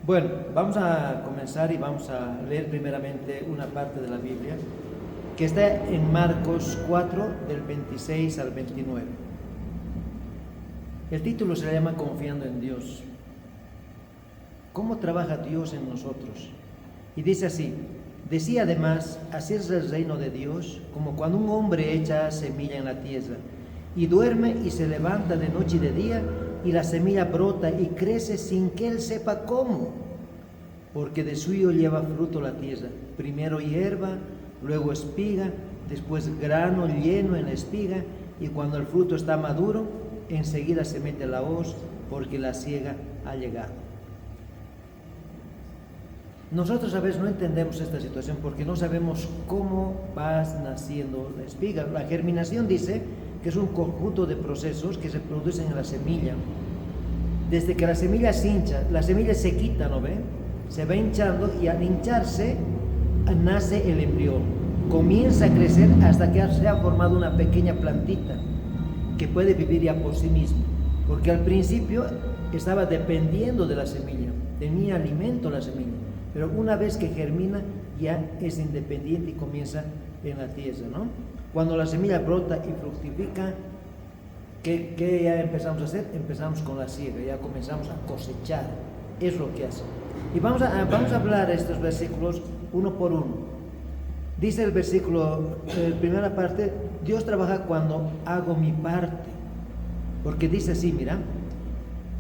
Bueno, vamos a comenzar y vamos a leer primeramente una parte de la Biblia que está en Marcos 4, del 26 al 29. El título se llama Confiando en Dios. ¿Cómo trabaja Dios en nosotros? Y dice así: decía además, así es el reino de Dios, como cuando un hombre echa semilla en la tierra, y duerme y se levanta de noche y de día, y la semilla brota y crece sin que él sepa cómo, porque de suyo lleva fruto la tierra, primero hierba, luego espiga, después grano lleno en la espiga, y cuando el fruto está maduro, enseguida se mete la hoz, porque la siega ha llegado. Nosotros a veces no entendemos esta situación porque no sabemos cómo va naciendo la espiga. La germinación dice que es un conjunto de procesos que se producen en la semilla. Desde que la semilla se hincha, la semilla se quita, ¿no ve? Se va hinchando y al hincharse nace el embrión. Comienza a crecer hasta que se ha formado una pequeña plantita que puede vivir ya por sí misma. Porque al principio estaba dependiendo de la semilla, tenía alimento la semilla. Pero una vez que germina ya es independiente y comienza en la tierra, ¿no? Cuando la semilla brota y fructifica, ¿qué ya empezamos a hacer? Empezamos con la siega, ya comenzamos a cosechar, es lo que hace. Y vamos a hablar estos versículos uno por uno. Dice el versículo, primera parte, Dios trabaja cuando hago mi parte, porque dice así, mira: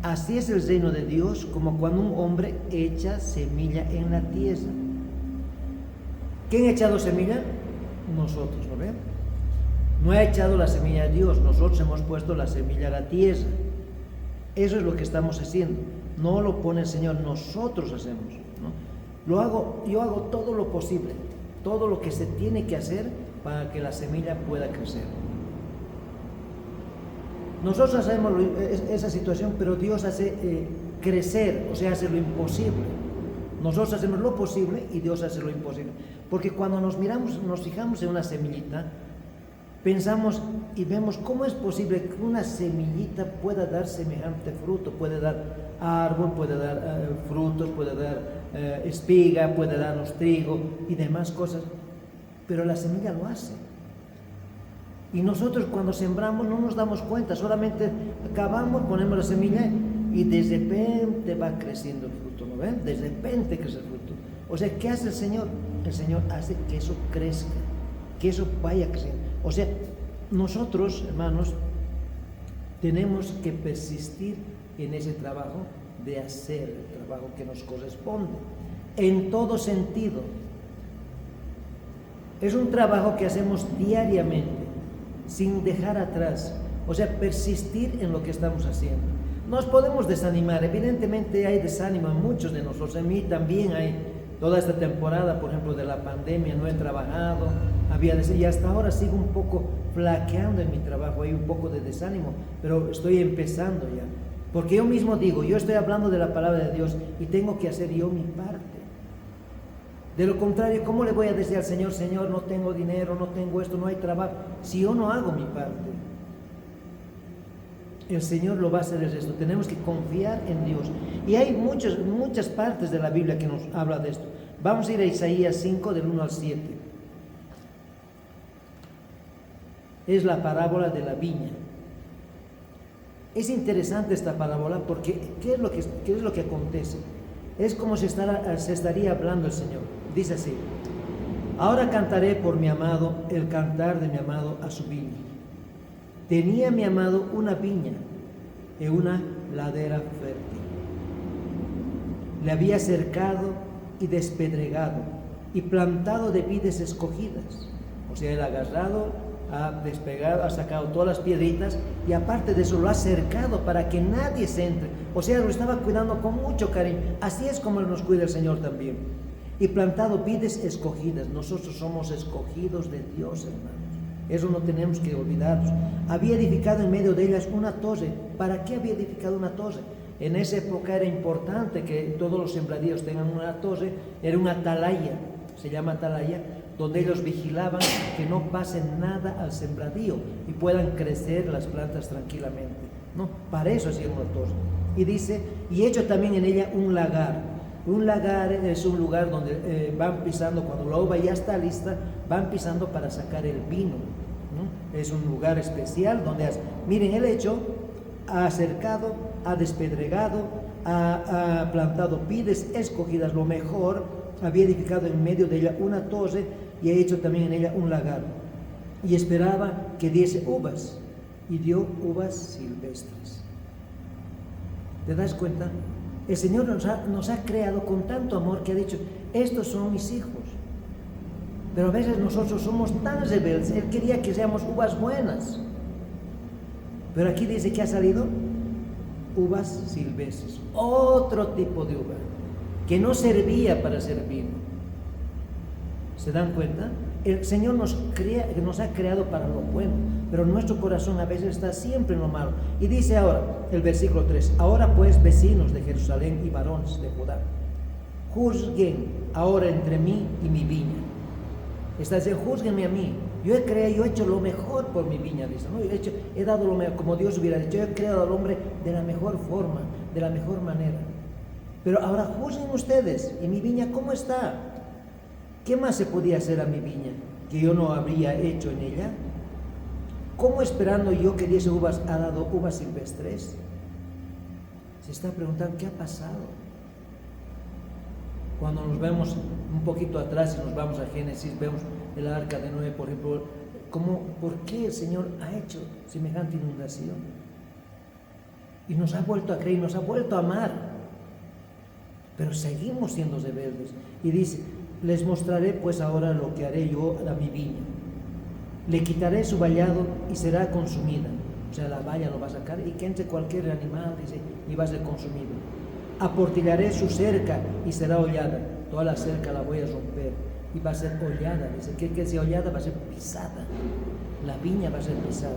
así es el reino de Dios, como cuando un hombre echa semilla en la tierra. ¿Quién ha echado semilla? Nosotros, ¿no ven? No ha echado la semilla a Dios, nosotros hemos puesto la semilla a la tierra. Eso es lo que estamos haciendo. No lo pone el Señor, nosotros hacemos, ¿no? Yo hago todo lo posible, todo lo que se tiene que hacer para que la semilla pueda crecer. Nosotros hacemos esa situación, pero Dios hace crecer, o sea, hace lo imposible. Nosotros hacemos lo posible y Dios hace lo imposible. Porque cuando nos fijamos en una semillita, pensamos y vemos cómo es posible que una semillita pueda dar semejante fruto, puede dar árbol, puede dar frutos, puede dar espiga, puede darnos trigo y demás cosas, pero la semilla lo hace. Y nosotros cuando sembramos no nos damos cuenta, solamente acabamos, ponemos la semilla y de repente va creciendo el fruto, ¿no ven? De repente crece el fruto. O sea, ¿qué hace el Señor? El Señor hace que eso crezca, que eso vaya creciendo. O sea, nosotros, hermanos, tenemos que persistir en ese trabajo de hacer el trabajo que nos corresponde, en todo sentido. Es un trabajo que hacemos diariamente, sin dejar atrás, o sea, persistir en lo que estamos haciendo. Nos podemos desanimar, evidentemente hay desánimo en muchos de nosotros, en mí también hay. Toda esta temporada, por ejemplo, de la pandemia no he trabajado, y hasta ahora sigo un poco flaqueando en mi trabajo, hay un poco de desánimo, pero estoy empezando ya, porque yo mismo digo, yo estoy hablando de la palabra de Dios y tengo que hacer yo mi parte. De lo contrario, ¿cómo le voy a decir al Señor, Señor, no tengo dinero, no tengo esto, no hay trabajo, si yo no hago mi parte? El Señor lo va a hacer el resto. Tenemos que confiar en Dios. Y hay muchas partes de la Biblia que nos habla de esto. Vamos a ir a Isaías 5, del 1 al 7. Es la parábola de la viña. Es interesante esta parábola porque ¿qué es lo que acontece? Es como si estaría hablando el Señor. Dice así: ahora cantaré por mi amado el cantar de mi amado a su viña. Tenía mi amado una viña en una ladera fértil. Le había cercado y despedregado y plantado de vides escogidas. O sea, él ha agarrado, ha despegado, ha sacado todas las piedritas y aparte de eso lo ha cercado para que nadie se entre. O sea, lo estaba cuidando con mucho cariño. Así es como nos cuida el Señor también. Y plantado vides escogidas. Nosotros somos escogidos de Dios, hermanos. Eso no tenemos que olvidarnos. Había edificado en medio de ellas una torre. ¿Para qué había edificado una torre? En esa época era importante que todos los sembradíos tengan una torre. Era una atalaya, se llama atalaya, donde ellos vigilaban que no pase nada al sembradío y puedan crecer las plantas tranquilamente, ¿no? Para eso hacían una torre. Y dice, y hecho también en ella un lagar, Un lagar es un lugar donde van pisando, cuando la uva ya está lista, van pisando para sacar el vino, ¿no? Es un lugar especial donde, miren el hecho, ha cercado, ha despedregado, ha plantado pides escogidas, lo mejor, había edificado en medio de ella una torre y ha hecho también en ella un lagar. Y esperaba que diese uvas, y dio uvas silvestres. ¿Te das cuenta? El Señor nos ha creado con tanto amor que ha dicho, estos son mis hijos. Pero a veces nosotros somos tan rebeldes. Él quería que seamos uvas buenas. Pero aquí dice que ha salido uvas silvestres, otro tipo de uva, que no servía para hacer vino. ¿Se dan cuenta? El Señor nos ha creado para lo bueno, pero nuestro corazón a veces está siempre en lo malo. Y dice ahora, el versículo 3, ahora pues, vecinos de Jerusalén y varones de Judá, juzguen ahora entre mí y mi viña. Está diciendo, júzguenme a mí. Yo he hecho lo mejor por mi viña, dice, ¿no? He dado lo mejor, como Dios hubiera dicho, he creado al hombre de la mejor forma, de la mejor manera. Pero ahora juzguen ustedes, ¿y mi viña cómo está? ¿Qué más se podía hacer a mi viña que yo no habría hecho en ella? ¿Cómo esperando yo que diese uvas ha dado uvas silvestres? Se está preguntando, ¿qué ha pasado? Cuando nos vemos un poquito atrás y nos vamos a Génesis, vemos el arca de Noé, por ejemplo, ¿por qué el Señor ha hecho semejante inundación? Y nos ha vuelto a creer, nos ha vuelto a amar, pero seguimos siendo rebeldes. Y dice, les mostraré pues ahora lo que haré yo a mi viña. Le quitaré su vallado y será consumida. O sea, la valla lo va a sacar y que entre cualquier animal, dice, y va a ser consumido. Aportillaré su cerca y será hollada. Toda la cerca la voy a romper y va a ser hollada. Dice que sea hollada va a ser pisada. La viña va a ser pisada.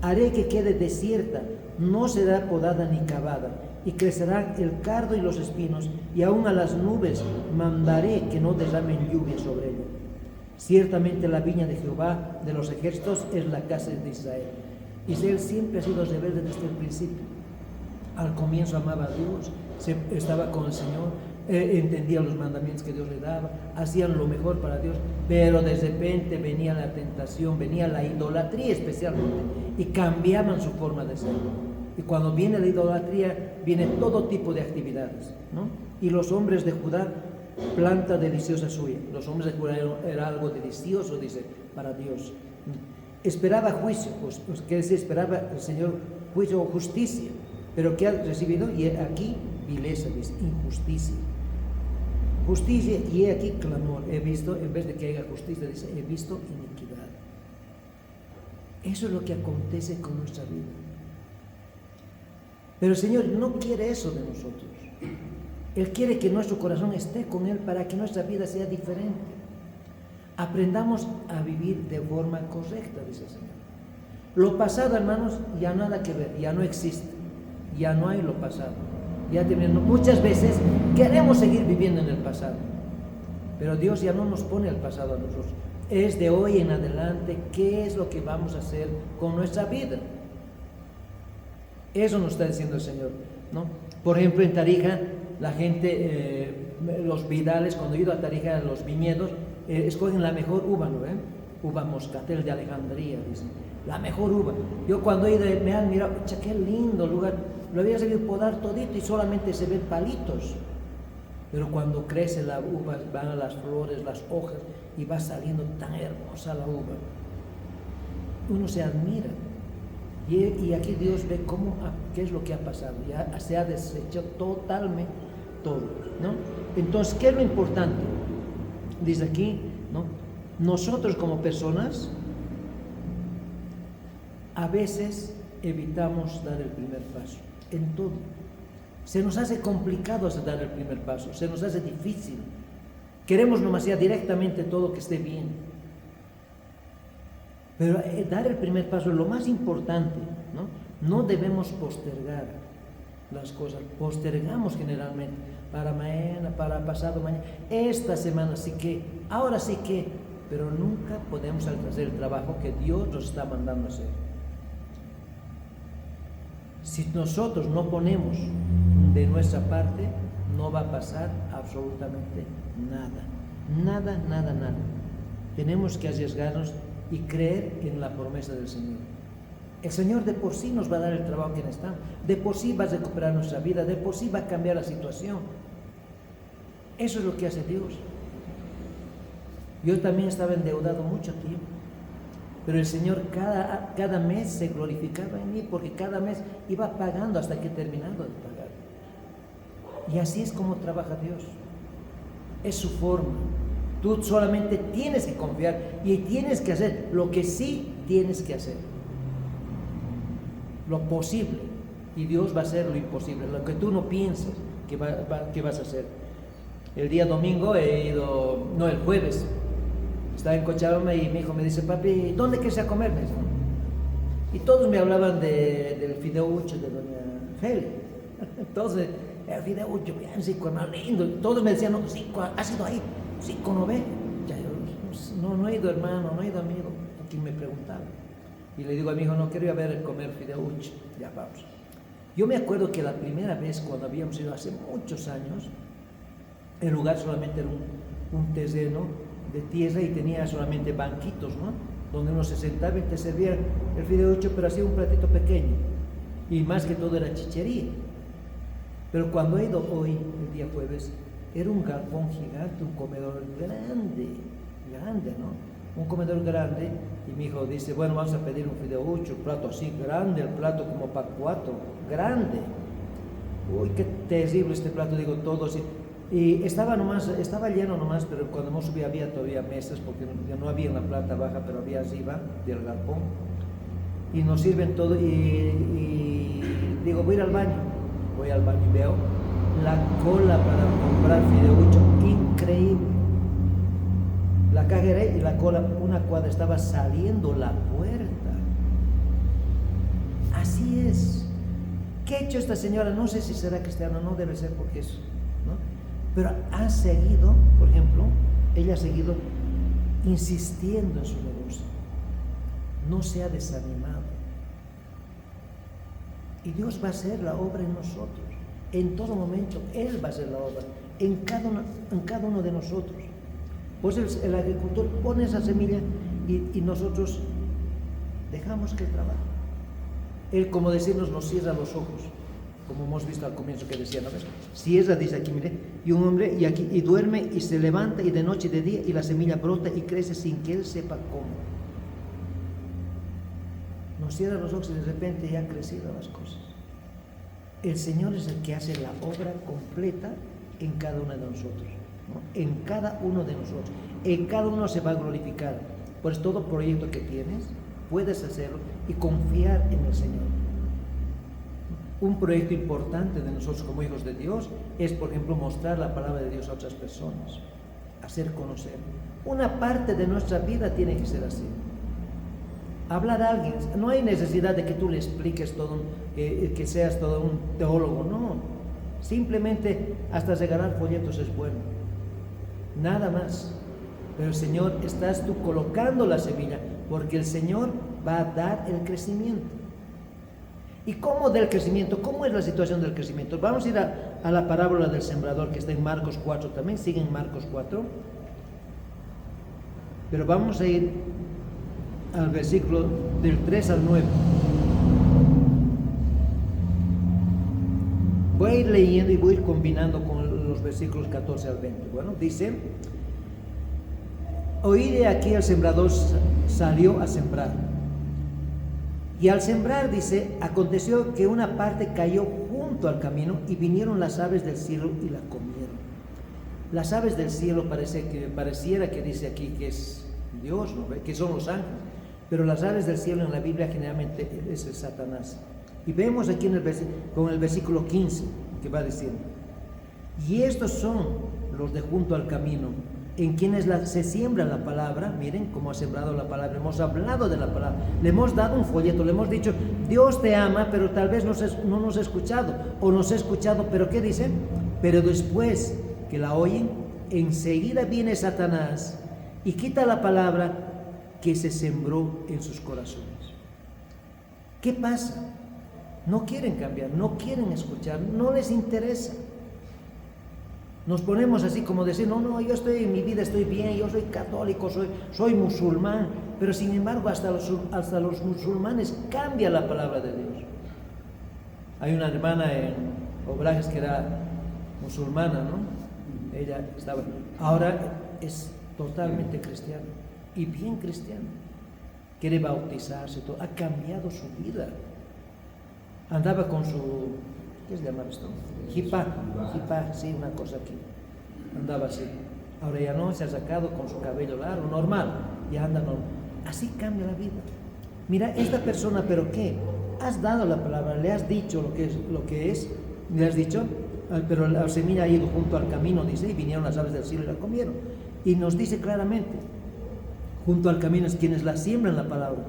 Haré que quede desierta, no será podada ni cavada, y crecerán el cardo y los espinos, y aún a las nubes mandaré que no derramen lluvia sobre ella. Ciertamente la viña de Jehová de los ejércitos es la casa de Israel. Israel siempre ha sido rebelde desde el principio. Al comienzo amaba a Dios, estaba con el Señor, entendía los mandamientos que Dios le daba, hacían lo mejor para Dios, pero de repente venía la tentación, venía la idolatría especialmente, y cambiaban su forma de ser. Y cuando viene la idolatría, viene todo tipo de actividades, ¿no? Y los hombres de Judá, planta deliciosa suya. Los hombres de Judá era algo delicioso, dice, para Dios. Esperaba juicio, pues que decir, esperaba el Señor juicio o justicia, pero ¿qué ha recibido? Y aquí vileza, dice, injusticia. Justicia, y he aquí clamor. He visto, en vez de que haya justicia, dice, he visto iniquidad. Eso es lo que acontece con nuestra vida. Pero el Señor no quiere eso de nosotros. Él quiere que nuestro corazón esté con Él para que nuestra vida sea diferente. Aprendamos a vivir de forma correcta, dice el Señor. Lo pasado, hermanos, ya nada que ver, ya no existe, ya no hay lo pasado. Ya muchas veces queremos seguir viviendo en el pasado, pero Dios ya no nos pone el pasado a nosotros. Es de hoy en adelante, ¿qué es lo que vamos a hacer con nuestra vida? Eso nos está diciendo el Señor, ¿no? Por ejemplo, en Tarija, la gente, los vidales, cuando he ido a Tarija, los viñedos, escogen la mejor uva, ¿no? Uva moscatel de Alejandría, dicen, la mejor uva. Yo cuando he ido, me han mirado, qué lindo lugar, lo había sabido podar todito y solamente se ven palitos. Pero cuando crece la uva, van a las flores, las hojas, y va saliendo tan hermosa la uva. Uno se admira. Y aquí Dios ve qué es lo que ha pasado. Ya se ha deshecho totalmente todo, ¿no? Entonces, ¿qué es lo importante? Dice aquí, ¿no? Nosotros como personas, a veces evitamos dar el primer paso, en todo. Se nos hace complicado dar el primer paso, se nos hace difícil. Queremos nomás ya directamente todo que esté bien. Pero dar el primer paso es lo más importante, ¿no? No debemos postergar las cosas. Postergamos generalmente para mañana, para pasado mañana. Esta semana sí que, ahora sí que, pero nunca podemos hacer el trabajo que Dios nos está mandando hacer. Si nosotros no ponemos de nuestra parte, no va a pasar absolutamente nada. Nada, nada, nada. Tenemos que arriesgarnos y creer en la promesa del Señor. El Señor de por sí nos va a dar el trabajo que necesitamos, de por sí va a recuperar nuestra vida, de por sí va a cambiar la situación. Eso es lo que hace Dios. Yo también estaba endeudado mucho tiempo, pero el Señor cada mes se glorificaba en mí, porque cada mes iba pagando hasta que he terminado de pagar. Y así es como trabaja Dios. Es su forma. Tú solamente tienes que confiar y tienes que hacer lo que sí tienes que hacer. Lo posible. Y Dios va a hacer lo imposible, lo que tú no piensas que vas a hacer. El día domingo el jueves, estaba en Cochabamba y mi hijo me dice: papi, ¿dónde quieres ir a comer? Me dice. Y todos me hablaban del fideucho de doña Feli. Entonces, el fideucho, bien rico, más lindo. Todos me decían: no, rico, ¿has ido ahí? Rico, ¿no ve? Ya yo, no he ido, hermano, no he ido, amigo. A quien me preguntaba. Y le digo a mi hijo: no quiero ir a ver comer fideucho. Ya vamos. Yo me acuerdo que la primera vez, cuando habíamos ido hace muchos años, el lugar solamente era un terreno de tierra y tenía solamente banquitos, ¿no? Donde uno se sentaba y te servía el fideucho, pero hacía un platito pequeño. Y más que todo era chichería. Pero cuando he ido hoy, el día jueves, era un galpón gigante, un comedor grande, ¿no? Un comedor grande, y mi hijo dice: bueno, vamos a pedir un fideucho, un plato así grande, el plato como para 4, grande. Uy, qué terrible este plato, digo, todo así. Y estaba lleno nomás, pero cuando hemos subido había todavía mesas, porque ya no había en la planta baja, pero había arriba del galpón. Y nos sirven todo, y digo: voy a ir al baño. Voy al baño y veo la cola para comprar fideucho, increíble. La cajera y la cola, una cuadra, estaba saliendo la puerta. Así es. ¿Qué ha hecho esta señora? No sé si será cristiana, no debe ser, porque es, ¿no? Pero ha seguido, por ejemplo, ella ha seguido insistiendo en su negocio. No se ha desanimado. Y Dios va a hacer la obra en nosotros. En todo momento, Él va a hacer la obra en cada uno de nosotros. Pues el agricultor pone esa semilla y nosotros dejamos que Él trabaje. Él, como decirnos, nos cierra los ojos, como hemos visto al comienzo que decía, ¿no ves? Cierra, dice aquí, mire, y un hombre y duerme y se levanta, y de noche y de día, y la semilla brota y crece sin que Él sepa cómo. Nos cierra los ojos y de repente ya han crecido las cosas. El Señor es el que hace la obra completa en cada uno de nosotros, ¿no? En cada uno de nosotros. En cada uno se va a glorificar. Pues todo proyecto que tienes, puedes hacerlo y confiar en el Señor. Un proyecto importante de nosotros como hijos de Dios es, por ejemplo, mostrar la palabra de Dios a otras personas, hacer conocer. Una parte de nuestra vida tiene que ser así. Hablar a alguien, no hay necesidad de que tú le expliques todo, que seas todo un teólogo, no. Simplemente hasta regalar folletos es bueno, nada más. Pero el Señor, estás tú colocando la semilla, porque el Señor va a dar el crecimiento. ¿Y cómo del crecimiento? ¿Cómo es la situación del crecimiento? Vamos a ir a la parábola del sembrador, que está en Marcos 4 también, sigue en Marcos 4. Pero vamos a ir al versículo del 3 al 9. Voy a ir leyendo y voy a ir combinando con los versículos 14 al 20. Bueno, dice: oí de aquí el sembrador salió a sembrar. Y al sembrar, dice, aconteció que una parte cayó junto al camino y vinieron las aves del cielo y la comieron. Las aves del cielo pareciera que dice aquí que es Dios, ¿no? Que son los ángeles. Pero las aves del cielo en la Biblia generalmente es el Satanás. Y vemos aquí con el versículo 15 que va diciendo: y estos son los de junto al camino, en quienes se siembra la palabra. Miren cómo ha sembrado la palabra. Hemos hablado de la palabra, le hemos dado un folleto, le hemos dicho: Dios te ama, pero tal vez no nos ha escuchado, o nos ha escuchado, pero ¿qué dicen? Pero después que la oyen, enseguida viene Satanás y quita la palabra que se sembró en sus corazones. ¿Qué pasa? No quieren cambiar, no quieren escuchar, no les interesa. Nos ponemos así como decir, no, yo estoy en mi vida, estoy bien, yo soy católico, soy musulmán, pero sin embargo hasta los musulmanes cambia la palabra de Dios. Hay una hermana en Obrajes que era musulmana, ¿no? Ella estaba, ahora es totalmente cristiana y bien cristiana. Quiere bautizarse, todo, ha cambiado su vida. Andaba con su, ¿qué se llama esto? Jipá, sí, una cosa aquí. Andaba así. Ahora ya no, se ha sacado con su cabello largo, normal, ya anda normal. Así cambia la vida. Mira, esta persona, ¿pero qué? Has dado la palabra, le has dicho lo que es, le has dicho, pero la semilla ha ido junto al camino, dice, y vinieron las aves del cielo y la comieron. Y nos dice claramente, junto al camino es quienes la siembran la palabra,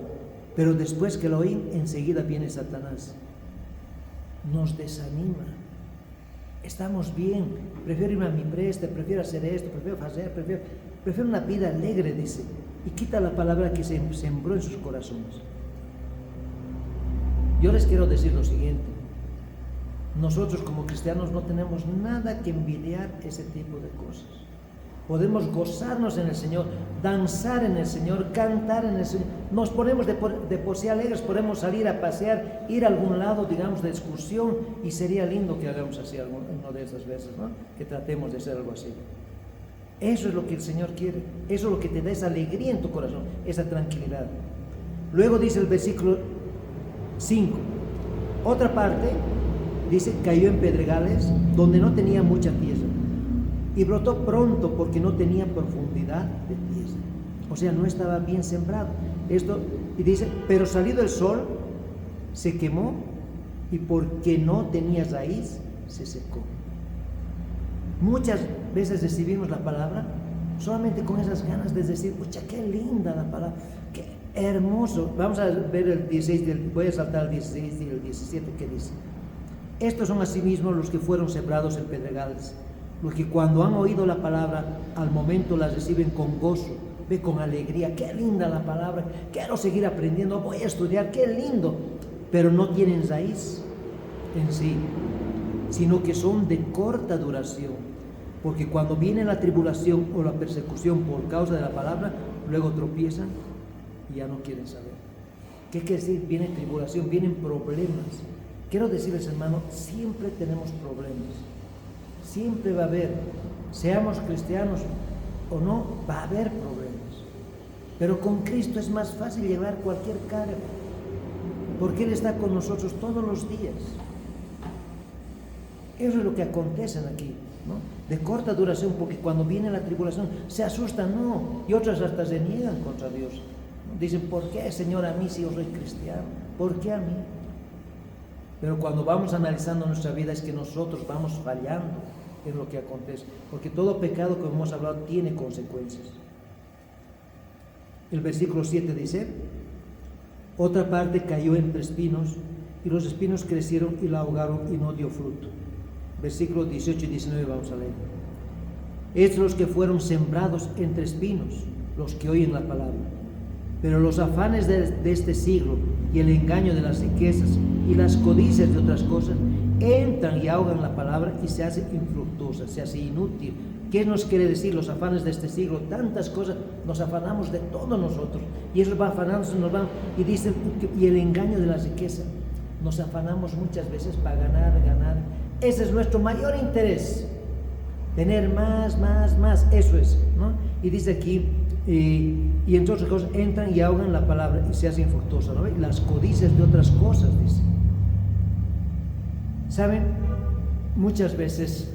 pero después que lo oyen, enseguida viene Satanás. Nos desanima. Estamos bien, prefiero irme a mi preste, prefiero hacer esto, prefiero una vida alegre, dice, y quita la palabra que se sembró en sus corazones. Yo les quiero decir lo siguiente: nosotros como cristianos no tenemos nada que envidiar ese tipo de cosas. Podemos gozarnos en el Señor, danzar en el Señor, cantar en el Señor. Nos ponemos de por sí alegres, podemos salir a pasear, ir a algún lado, digamos, de excursión, y sería lindo que hagamos así una de esas veces, ¿no? Que tratemos de hacer algo así. Eso es lo que el Señor quiere, eso es lo que te da esa alegría en tu corazón, esa tranquilidad. Luego dice el versículo 5, otra parte, dice, cayó en pedregales donde no tenía mucha tierra, y brotó pronto porque no tenía profundidad de tierra. O sea, no estaba bien sembrado. Y dice, pero salido el sol, se quemó, y porque no tenía raíz, se secó. Muchas veces recibimos la palabra solamente con esas ganas de decir, pucha, qué linda la palabra, qué hermoso. Vamos a ver el 16, voy a saltar el 16 y el 17, que dice, estos son asimismo los que fueron sembrados en pedregales, los que cuando han oído la palabra, al momento la reciben con gozo, ve, con alegría, qué linda la palabra, quiero seguir aprendiendo, voy a estudiar, qué lindo, pero no tienen raíz en sí, sino que son de corta duración, porque cuando viene la tribulación o la persecución por causa de la palabra, luego tropiezan y ya no quieren saber. ¿Qué quiere decir? Viene tribulación, vienen problemas. Quiero decirles, hermano, siempre tenemos problemas. Siempre va a haber, seamos cristianos o no, va a haber problemas. Pero con Cristo es más fácil llevar cualquier carga, porque Él está con nosotros todos los días. Eso es lo que acontece aquí, ¿no? De corta duración, porque cuando viene la tribulación se asustan, no, y otras hasta se niegan contra Dios, ¿no? Dicen, ¿por qué, Señor, a mí si yo soy cristiano? ¿Por qué a mí? Pero cuando vamos analizando nuestra vida es que nosotros vamos fallando en lo que acontece, porque todo pecado, como hemos hablado, tiene consecuencias. El versículo 7 dice, otra parte cayó entre espinos, y los espinos crecieron y la ahogaron y no dio fruto. Versículos 18 y 19 vamos a leer. Estos los que fueron sembrados entre espinos, los que oyen la palabra, pero los afanes de este siglo y el engaño de las riquezas y las codicias de otras cosas entran y ahogan la palabra y se hace infructuosa, se hace inútil. ¿Qué nos quiere decir los afanes de este siglo? Tantas cosas, nos afanamos de todos nosotros, y eso va afanándose, nos van, y dice, y el engaño de la riqueza, nos afanamos muchas veces para ganar. Ese es nuestro mayor interés, tener más, eso es, ¿no? Y dice aquí, y entre otras cosas entran y ahogan la palabra y se hace infructuosa, ¿no? Y las codicias de otras cosas, dice. ¿Saben? Muchas veces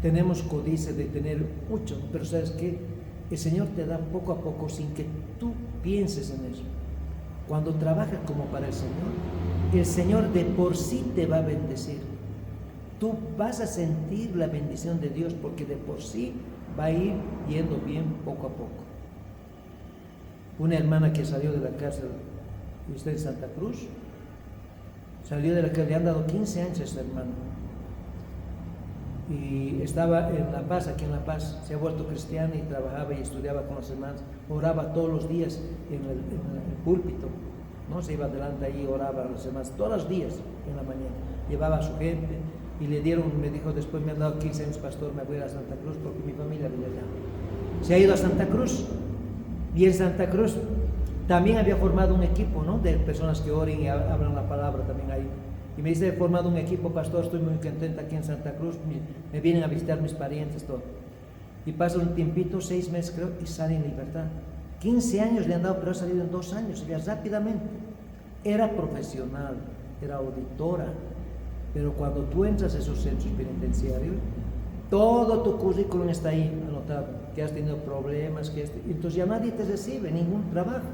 tenemos codicia de tener mucho, pero ¿sabes qué? El Señor te da poco a poco sin que tú pienses en eso. Cuando trabajas como para el Señor de por sí te va a bendecir. Tú vas a sentir la bendición de Dios porque de por sí va a ir yendo bien poco a poco. Una hermana que salió de la cárcel, usted en Santa Cruz, salió de la cárcel, le han dado 15 años a esta hermana. Y estaba en La Paz, aquí en La Paz, se ha vuelto cristiana y trabajaba y estudiaba con las hermanas, oraba todos los días en el púlpito. ¿no? Se iba adelante ahí, oraba a los demás todos los días en la mañana, llevaba a su gente y le dieron, me dijo después, me han dado 15 años, pastor, me voy a ir a Santa Cruz porque mi familia vive allá. Se ha ido a Santa Cruz y en Santa Cruz también había formado un equipo, ¿no? De personas que oren y hablan la palabra también ahí. Y me dice, he formado un equipo, pastor, estoy muy contenta aquí en Santa Cruz, me vienen a visitar mis parientes, todo. Y pasa un tiempito, 6 meses creo, y sale en libertad. 15 años le han dado, pero ha salido en 2 años, ya rápidamente. Era profesional, era auditora, pero cuando tú entras a esos centros penitenciarios, todo tu currículum está ahí anotado, que has tenido problemas, entonces ya nadie te recibe, ningún trabajo.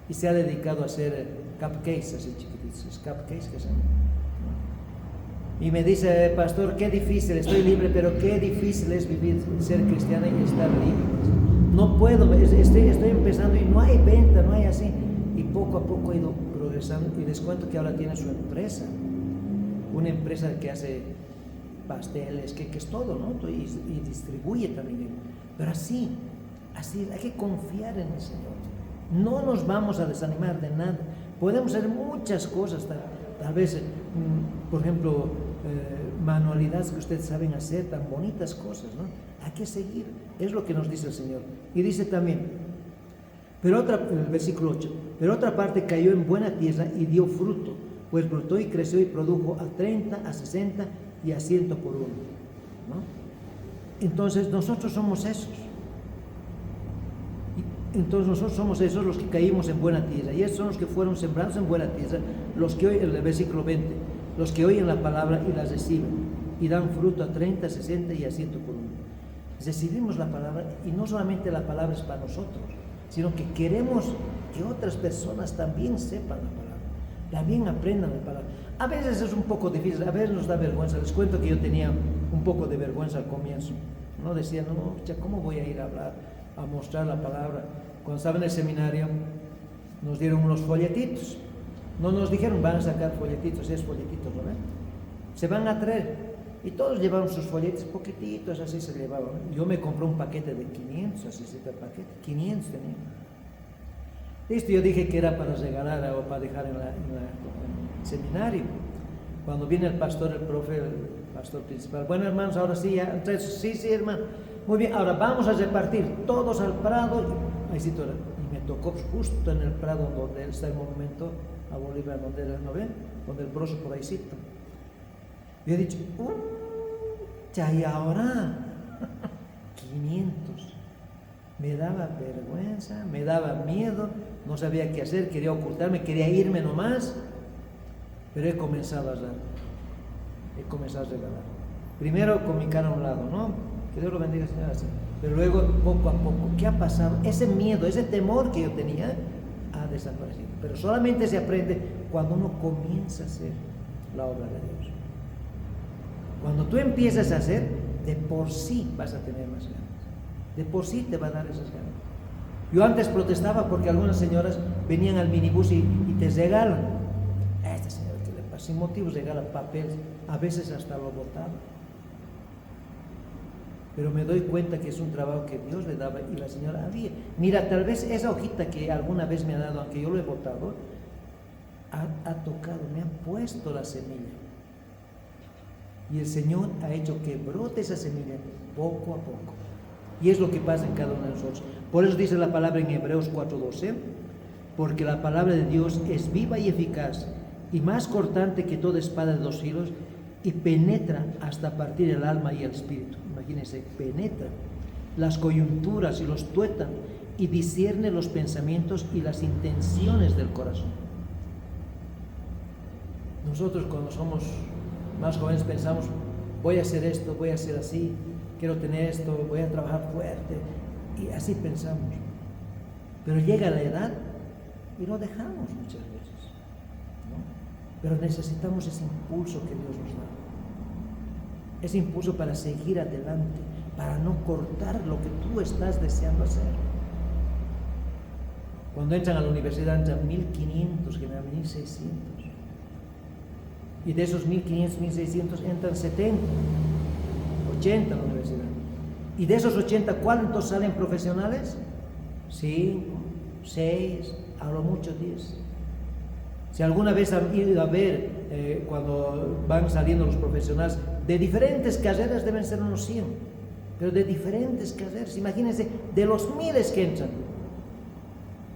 Y se ha dedicado a hacer cupcakes, así chiquititos, cupcakes que son. Y me dice, pastor, qué difícil, estoy libre, pero qué difícil es vivir, ser cristiana y estar libre. No puedo, estoy empezando y no hay venta, no hay así. Y poco a poco he ido progresando y les cuento que ahora tiene su empresa, una empresa que hace pasteles, que es todo, ¿no? Y distribuye también. Pero así, hay que confiar en el Señor. No nos vamos a desanimar de nada. Podemos hacer muchas cosas, tal vez, por ejemplo, manualidades que ustedes saben hacer, tan bonitas cosas, ¿no? Hay que seguir, es lo que nos dice el Señor. Y dice también, el versículo 8, pero otra parte cayó en buena tierra y dio fruto, pues brotó y creció y produjo a 30, a 60 y a 100 por uno, ¿no? Entonces nosotros somos esos. Entonces nosotros somos esos los que caímos en buena tierra, y esos son los que fueron sembrados en buena tierra, los que oyen, el versículo 20, los que oyen la palabra y la reciben, y dan fruto a 30, 60 y a 100 por uno. Recibimos la palabra, y no solamente la palabra es para nosotros, sino que queremos que otras personas también sepan la palabra, también aprendan la palabra. A veces es un poco difícil, a veces nos da vergüenza. Les cuento que yo tenía un poco de vergüenza al comienzo, ¿no? Decía, no, ¿cómo voy a ir a hablar, a mostrar la palabra? Cuando estaba en el seminario nos dieron unos folletitos, no nos dijeron van a sacar folletitos, es folletitos, ¿no ven? Se van a traer, y todos llevaban sus folletos, poquititos, así se llevaban. Yo me compré un paquete de 500, así se el paquete, 500 tenía. Listo, yo dije que era para regalar o para dejar en el seminario. Cuando viene el pastor, el pastor principal, bueno hermanos, ahora sí, ya, entonces, sí hermano, muy bien, ahora vamos a repartir todos al Prado. Y me tocó justo en el Prado donde está el monumento a Bolívar, donde era, ¿no ven? Donde el broso por ahí cita. Yo he dicho, y ahora 500. Me daba vergüenza, me daba miedo, no sabía qué hacer, quería ocultarme, quería irme nomás, pero he comenzado a regalar. Primero con mi cara a un lado, ¿no? Que Dios lo bendiga, Señor, así. Pero luego, poco a poco, ¿qué ha pasado? Ese miedo, ese temor que yo tenía ha desaparecido. Pero solamente se aprende cuando uno comienza a hacer la obra de Dios. Cuando tú empiezas a hacer, de por sí vas a tener más ganas. De por sí te va a dar esas ganas. Yo antes protestaba porque algunas señoras venían al minibús y te regalan. A esta señora que le pasa, sin motivos regala papeles, a veces hasta lo botaba. Pero me doy cuenta que es un trabajo que Dios le daba y la señora había. Mira, tal vez esa hojita que alguna vez me ha dado, aunque yo lo he botado, ha tocado, me ha puesto la semilla. Y el Señor ha hecho que brote esa semilla poco a poco. Y es lo que pasa en cada uno de nosotros. Por eso dice la palabra en Hebreos 4:12, porque la palabra de Dios es viva y eficaz, y más cortante que toda espada de 2 filos, y penetra hasta partir el alma y el espíritu. Imagínense, penetra las coyunturas y los tuétanos, y discierne los pensamientos y las intenciones del corazón. Nosotros cuando somos más jóvenes pensamos, voy a hacer esto, voy a hacer así, quiero tener esto, voy a trabajar fuerte, y así pensamos. Pero llega la edad y lo dejamos muchas veces, ¿no? Pero necesitamos ese impulso que Dios nos da, ese impulso para seguir adelante, para no cortar lo que tú estás deseando hacer. Cuando entran a la universidad entran 1.500, generalmente 1.600. Y de esos 1.500, 1.600 entran 70, 80 a la universidad. Y de esos 80, ¿cuántos salen profesionales? 5, 6, a lo mucho 10. Si alguna vez han ido a ver, cuando van saliendo los profesionales, de diferentes carreras deben ser unos 100, pero de diferentes carreras, imagínense, de los miles que entran,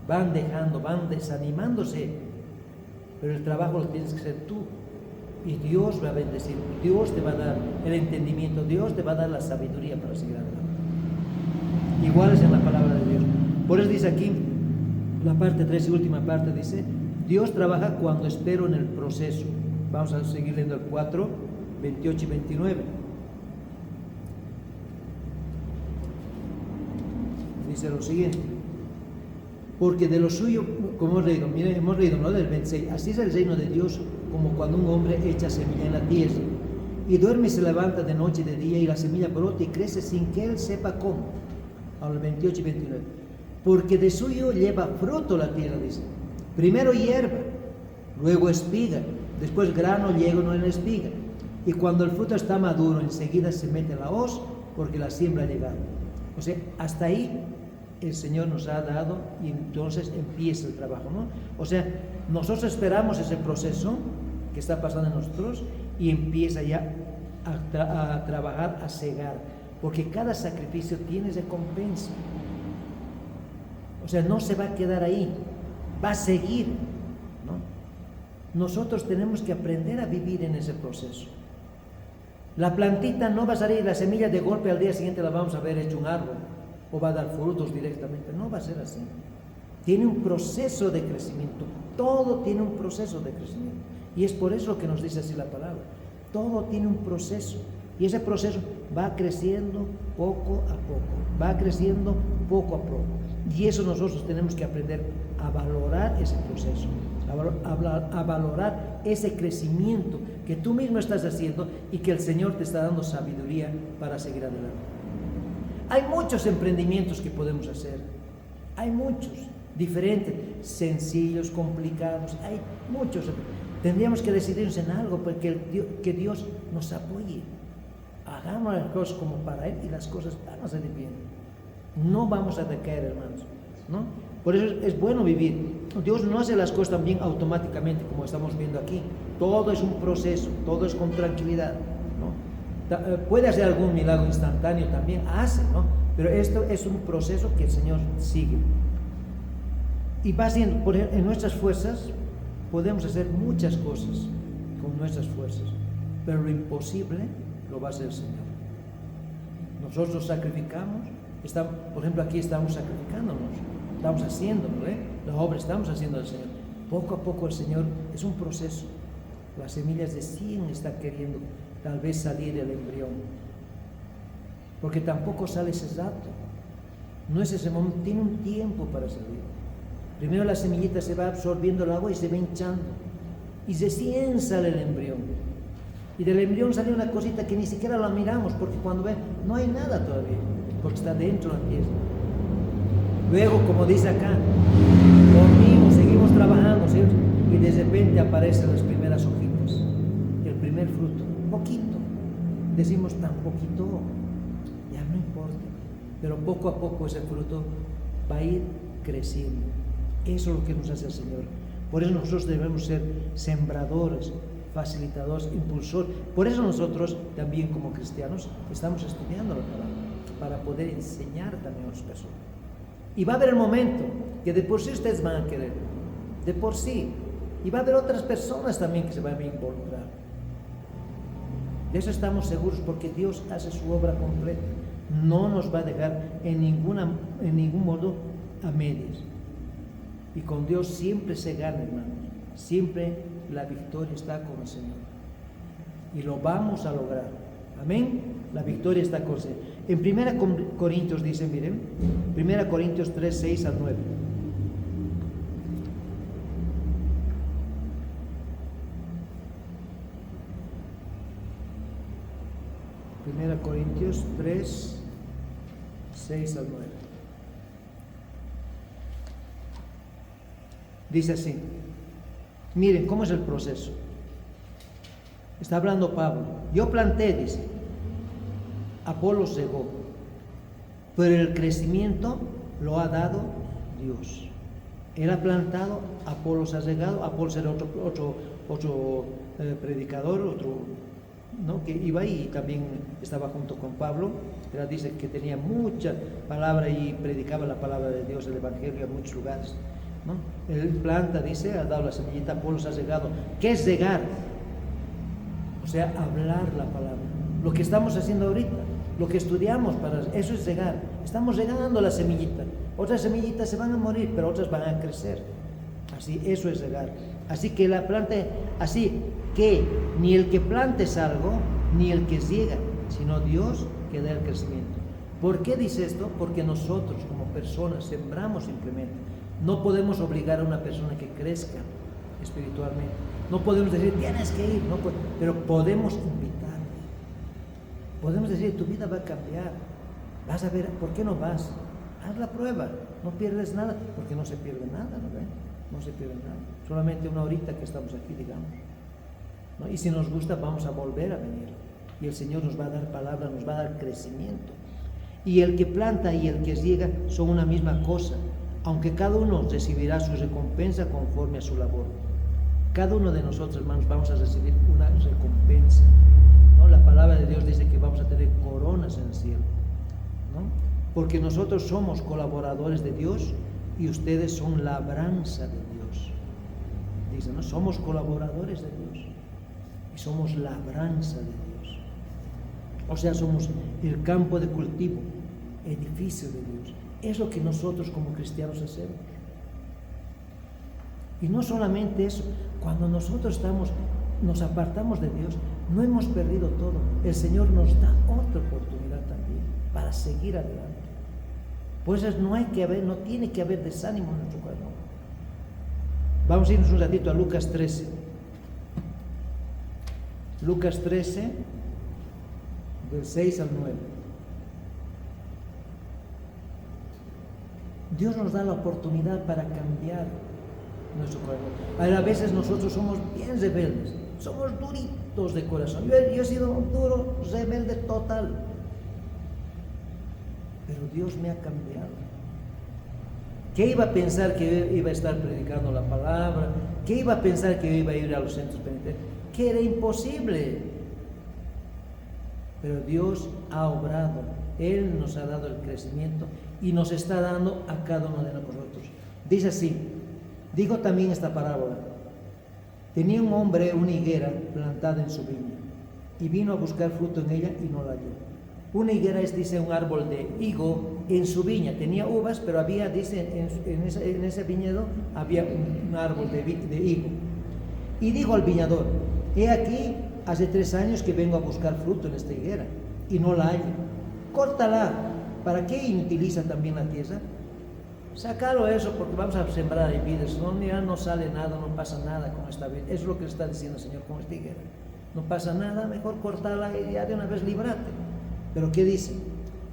van dejando, van desanimándose, pero el trabajo lo tienes que hacer tú, y Dios va a bendecir, Dios te va a dar el entendimiento, Dios te va a dar la sabiduría para seguir adelante. Igual es en la palabra de Dios. Por eso dice aquí, la parte 3 y última parte, dice, Dios trabaja cuando espero en el proceso. Vamos a seguir leyendo el 4, 28 y 29. Dice lo siguiente: porque de lo suyo, como hemos leído, miren, hemos leído, ¿no?, del 26, así es el reino de Dios, como cuando un hombre echa semilla en la tierra, y duerme y se levanta de noche y de día, y la semilla brota y crece sin que él sepa cómo. Ahora el 28 y 29. Porque de suyo lleva fruto la tierra, dice. Primero hierba, luego espiga, después grano lleno en la espiga. Y cuando el fruto está maduro, enseguida se mete la hoz, porque la siembra ha llegado. O sea, hasta ahí el Señor nos ha dado, y entonces empieza el trabajo, ¿no? O sea, nosotros esperamos ese proceso que está pasando en nosotros, y empieza ya a trabajar, a cegar, porque cada sacrificio tiene recompensa. O sea, no se va a quedar ahí, va a seguir, ¿no? Nosotros tenemos que aprender a vivir en ese proceso. La plantita no va a salir, la semilla de golpe al día siguiente la vamos a ver hecho un árbol, o va a dar frutos directamente. No va a ser así. Tiene un proceso de crecimiento. Todo tiene un proceso de crecimiento. Y es por eso que nos dice así la palabra. Todo tiene un proceso. Y ese proceso va creciendo poco a poco. Va creciendo poco a poco. Y eso nosotros tenemos que aprender a valorar ese proceso. A valorar ese crecimiento que tú mismo estás haciendo, y que el Señor te está dando sabiduría para seguir adelante. Hay muchos emprendimientos que podemos hacer. Hay muchos, diferentes, sencillos, complicados. Hay muchos. Tendríamos que decidirnos en algo, porque que Dios nos apoye. Hagamos las cosas como para Él, y las cosas van a salir bien. No vamos a decaer, hermanos, ¿no? Por eso es bueno vivir. Dios no hace las cosas también automáticamente, como estamos viendo aquí. Todo es un proceso, todo es con tranquilidad, ¿no? Puede hacer algún milagro instantáneo también, hace, ¿no? Pero esto es un proceso que el Señor sigue. Y va haciendo, en nuestras fuerzas podemos hacer muchas cosas con nuestras fuerzas, pero lo imposible lo va a hacer el Señor. Nosotros sacrificamos, por ejemplo, aquí estamos sacrificándonos, estamos haciéndolo, la obra estamos haciendo al Señor. Poco a poco el Señor, es un proceso. Las semillas de 100 están queriendo tal vez salir el embrión, porque tampoco sale ese rato, no es ese momento, tiene un tiempo para salir. Primero la semillita se va absorbiendo el agua y se va hinchando, y recién sale el embrión, y del embrión sale una cosita que ni siquiera la miramos, porque cuando ven no hay nada todavía, porque está dentro de la tierra. Luego, como dice acá, dormimos, seguimos trabajando, ¿sí? Y de repente aparecen las primeras hojitas, el primer fruto, poquito. Decimos, tan poquito, ya no importa, pero poco a poco ese fruto va a ir creciendo. Eso es lo que nos hace el Señor. Por eso nosotros debemos ser sembradores, facilitadores, impulsores. Por eso nosotros también, como cristianos, estamos estudiando la palabra, para poder enseñar también a otras personas. Y va a haber el momento que de por sí ustedes van a querer, de por sí, y va a haber otras personas también que se van a involucrar. De eso estamos seguros, porque Dios hace su obra completa. No nos va a dejar en ningún modo a medias. Y con Dios siempre se gana, hermanos. Siempre la victoria está con el Señor. Y lo vamos a lograr. Amén. La victoria está con el Señor. En 1 Corintios dice, miren, 1 Corintios 3, 6 al 9. Primera Corintios 3, 6 al 9. Dice así, miren cómo es el proceso. Está hablando Pablo. Yo planté, dice, Apolo regó, pero el crecimiento lo ha dado Dios. Él ha plantado, Apolos ha regado. Apolos era otro predicador, ¿no? Que iba ahí y también estaba junto con Pablo. Él dice que tenía mucha palabra y predicaba la palabra de Dios, el Evangelio en muchos lugares, ¿no? Él planta, dice, ha dado la semillita, Apolos ha regado. ¿Qué es regar? O sea, hablar la palabra. Lo que estamos haciendo ahorita, lo que estudiamos, eso es regar. Estamos regando la semillita. Otras semillitas se van a morir, pero otras van a crecer. Así, eso es regar. Así que la planta, así que ni el que plante es algo, ni el que riega, sino Dios que da el crecimiento. ¿Por qué dice esto? Porque nosotros como personas sembramos simplemente. No podemos obligar a una persona que crezca espiritualmente. No podemos decir, tienes que ir, no, pero podemos invitarle. Podemos decir, tu vida va a cambiar. Vas a ver, ¿por qué no vas? Haz la prueba, no pierdes nada, porque no se pierde nada, ¿no ven? No se pierde nada. Solamente una horita que estamos aquí, digamos, ¿no? Y si nos gusta, vamos a volver a venir. Y el Señor nos va a dar palabra, nos va a dar crecimiento. Y el que planta y el que riega son una misma cosa, aunque cada uno recibirá su recompensa conforme a su labor. Cada uno de nosotros, hermanos, vamos a recibir una recompensa, ¿no? La palabra de Dios dice que vamos a tener coronas en el cielo, ¿no? Porque nosotros somos colaboradores de Dios y ustedes son labranza de Dios. Dice, ¿no? Somos colaboradores de Dios y somos labranza de Dios. O sea, somos el campo de cultivo, edificio de Dios. Es lo que nosotros como cristianos hacemos. Y no solamente eso, cuando nosotros nos apartamos de Dios, no hemos perdido todo. El Señor nos da otra oportunidad también para seguir adelante. Pues no tiene que haber desánimo en nuestro corazón. Vamos a irnos un ratito a Lucas 13. Lucas 13, del 6 al 9. Dios nos da la oportunidad para cambiar nuestro corazón. A veces nosotros somos bien rebeldes, somos duritos de corazón. Yo he sido un duro, rebelde total. Pero Dios me ha cambiado. ¿Qué iba a pensar que iba a estar predicando la palabra? ¿Qué iba a pensar que iba a ir a los centros penitenciarios? Que era imposible. Pero Dios ha obrado. Él nos ha dado el crecimiento y nos está dando a cada uno de nosotros. Dice así, digo también esta parábola. Tenía un hombre una higuera plantada en su viña y vino a buscar fruto en ella y no la halló. Una higuera es, dice, un árbol de higo en su viña. Tenía uvas, pero había, dice, en ese viñedo había un árbol de higo. Y dijo al viñador, he aquí, hace 3 años que vengo a buscar fruto en esta higuera y no la hallo. Córtala. ¿Para qué inutiliza también la tierra? Sácalo eso, porque vamos a sembrar en vidas. No, mira, no sale nada, no pasa nada con esta vida. Eso es lo que está diciendo el Señor con esta higuera. No pasa nada, mejor cortarla y ya de una vez librate. Pero ¿qué dice?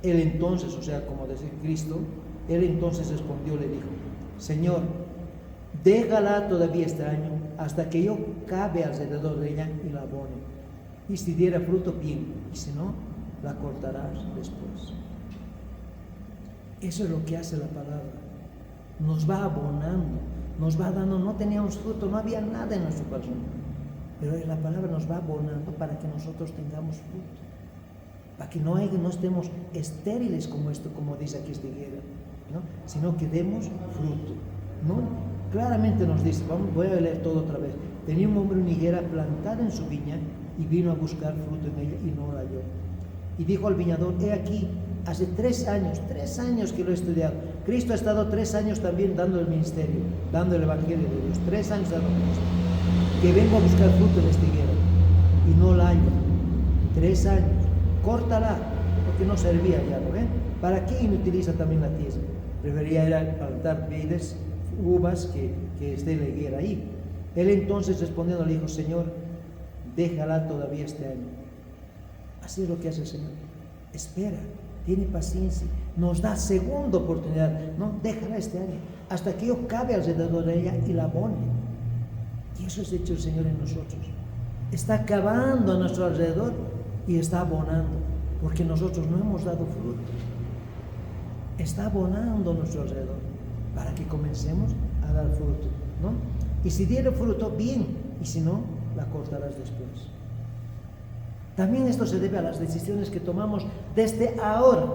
Él entonces, o sea, como decir Cristo, él entonces respondió, le dijo, Señor, déjala todavía este año, hasta que yo cabe alrededor de ella y la abone. Y si diera fruto, bien, y si no, la cortarás después. Eso es lo que hace la palabra. Nos va abonando, nos va dando, no teníamos fruto, no había nada en nuestro corazón. Pero la palabra nos va abonando para que nosotros tengamos fruto. Para que no estemos estériles como esto, como dice aquí esta higuera, ¿no? Sino que demos fruto, ¿no? Claramente nos dice, voy a leer todo otra vez. Tenía un hombre una higuera plantada en su viña y vino a buscar fruto en ella y no la halló. Y dijo al viñador, he aquí, hace 3 años que lo he estudiado. Cristo ha estado 3 años también dando el ministerio, dando el Evangelio de Dios. 3 años dando esto. Que vengo a buscar fruto en esta higuera y no la hallo. 3 años. Córtala, porque no servía ya, ¿no ven? ¿Para qué inutiliza también la tierra? Prefería era plantar vides, uvas, que esté la higuera ahí. Él entonces respondiendo le dijo, Señor, déjala todavía este año. Así es lo que hace el Señor. Espera, tiene paciencia, nos da segunda oportunidad. No, déjala este año, hasta que yo cabe alrededor de ella y la abone. Y eso es hecho el Señor en nosotros. Está cavando a nuestro alrededor y está abonando, porque nosotros no hemos dado fruto. Está abonando a nuestro alrededor para que comencemos a dar fruto, ¿no? Y si diere fruto, bien, y si no, la cortarás después. También esto se debe a las decisiones que tomamos desde ahora,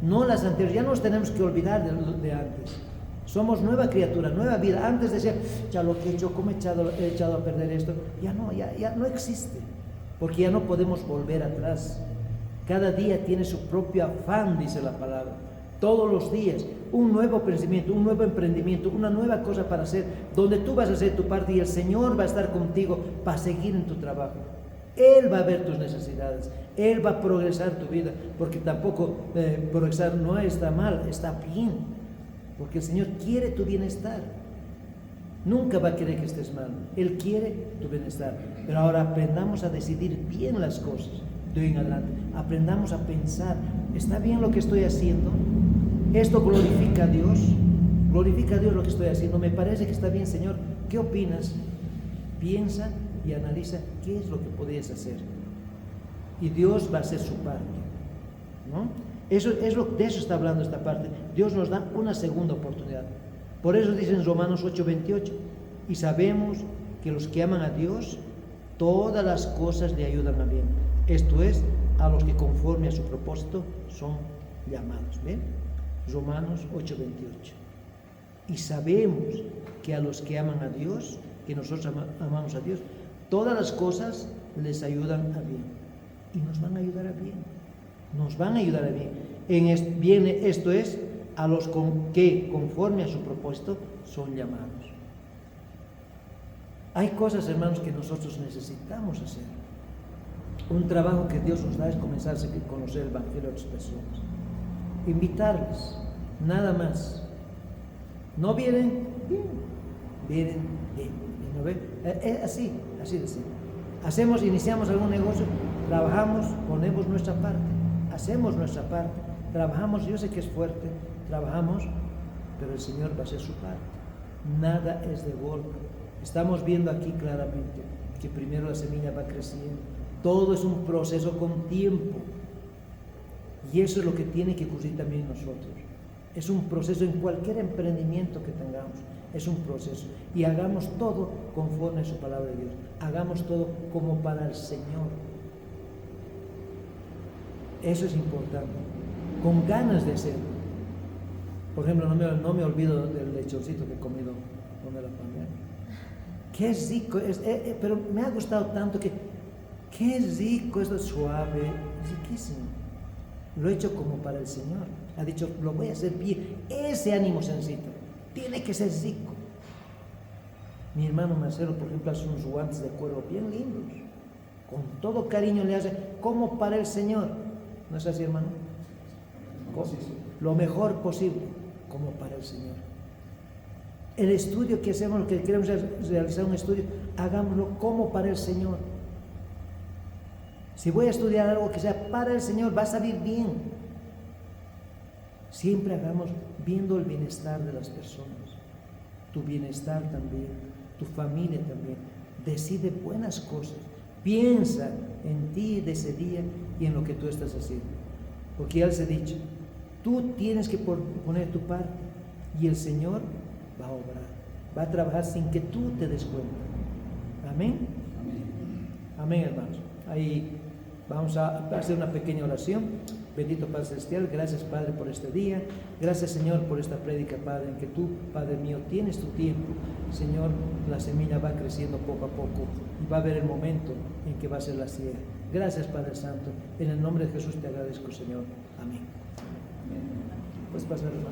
no las anteriores. Ya nos tenemos que olvidar de antes. Somos nueva criatura, nueva vida. Antes decía, ya lo que he hecho, ¿cómo he echado a perder esto? Ya no existe, porque ya no podemos volver atrás. Cada día tiene su propio afán, dice la palabra. Todos los días, un nuevo pensamiento, un nuevo emprendimiento, una nueva cosa para hacer, donde tú vas a hacer tu parte y el Señor va a estar contigo para seguir en tu trabajo. Él va a ver tus necesidades, Él va a progresar tu vida, porque tampoco progresar no está mal, está bien, porque el Señor quiere tu bienestar. Nunca va a querer que estés mal, Él quiere tu bienestar. Pero ahora aprendamos a decidir bien las cosas de hoy en adelante. Aprendamos a pensar, ¿está bien lo que estoy haciendo? ¿Esto glorifica a Dios? ¿Glorifica a Dios lo que estoy haciendo? Me parece que está bien, Señor. ¿Qué opinas? Piensa y analiza qué es lo que podrías hacer. Y Dios va a hacer su parte, ¿no? De eso está hablando esta parte. Dios nos da una segunda oportunidad. Por eso dice en Romanos 8:28, y sabemos que los que aman a Dios, todas las cosas le ayudan a bien. Esto es, a los que conforme a su propósito son llamados. ¿Ven? Romanos 8:28. Y sabemos que a los que aman a Dios, que nosotros amamos a Dios, todas las cosas les ayudan a bien. Y nos van a ayudar a bien. Nos van a ayudar a bien. Viene, esto es, a los que conforme a su propósito son llamados. Hay cosas, hermanos, que nosotros necesitamos hacer. Un trabajo que Dios nos da es comenzar a conocer el Evangelio a otras personas. Invitarles, nada más. ¿No vienen? Bien. Vienen bien. ¿No ven? Así decimos. Iniciamos algún negocio, trabajamos, ponemos nuestra parte, hacemos nuestra parte, trabajamos, yo sé que es fuerte, trabajamos, pero el Señor va a hacer su parte. Nada es de golpe. Estamos viendo aquí claramente que primero la semilla va creciendo. Todo es un proceso con tiempo. Y eso es lo que tiene que ocurrir también en nosotros. Es un proceso en cualquier emprendimiento que tengamos. Es un proceso. Y hagamos todo conforme a su palabra de Dios. Hagamos todo como para el Señor. Eso es importante. Con ganas de hacerlo. Por ejemplo, no me olvido del lechoncito que he comido con la pandemia. Qué rico es, pero me ha gustado tanto que qué rico, esto es suave, riquísimo. Lo he hecho como para el Señor. Ha dicho, lo voy a hacer bien. Ese ánimo sencillo tiene que ser rico. Mi hermano Marcelo, por ejemplo, hace unos guantes de cuero bien lindos. Con todo cariño le hace, como para el Señor. ¿No es así, hermano? Lo mejor posible, como para el Señor. El estudio que hacemos, lo que queremos realizar un estudio, hagámoslo como para el Señor. Si voy a estudiar algo que sea para el Señor, va a salir bien. Siempre hagamos viendo el bienestar de las personas. Tu bienestar también, tu familia también. Decide buenas cosas. Piensa en ti de ese día y en lo que tú estás haciendo. Porque ya les he dicho, tú tienes que poner tu parte y el Señor va a obrar, va a trabajar sin que tú te des cuenta. Amén. Amén, hermanos. Ahí vamos a hacer una pequeña oración. Bendito Padre Celestial, gracias Padre por este día. Gracias Señor por esta prédica, Padre, en que tú, Padre mío, tienes tu tiempo. Señor, la semilla va creciendo poco a poco y va a haber el momento en que va a ser la siega. Gracias Padre Santo. En el nombre de Jesús te agradezco, Señor. Amén. ¿Puedes pasar, hermano?